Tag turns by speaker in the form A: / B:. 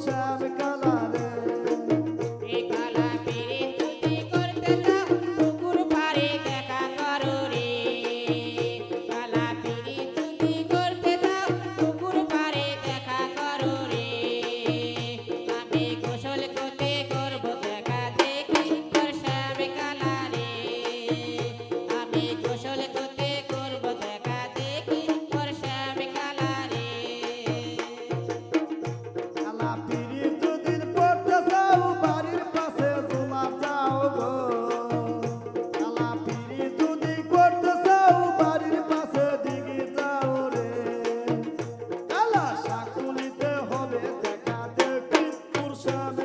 A: শ্যাম কালা রে।
B: এই কালা পিরিত যদি করতে চাও পুকুর পাড়ে দেখা করো রে। কালা পিরিত যদি করতে চাও পুকুর পাড়ে দেখা করো রে। আমি গোসল করতে করব দেখা দেখি তোর শ্যাম কালা রে। আমি গোসল করতে করব দেখা দেখি তোর শ্যাম কালা রে।
A: কালা পিরিত যদি করতে চাও বাড়ির পাশে জুমার যাও গো। কালা পিরিত যদি করতে চাও বাড়ির পাশে দিঘি যাও রে। কালা শাকুলিতে হবে দেখা দেখি তোর শ্যাম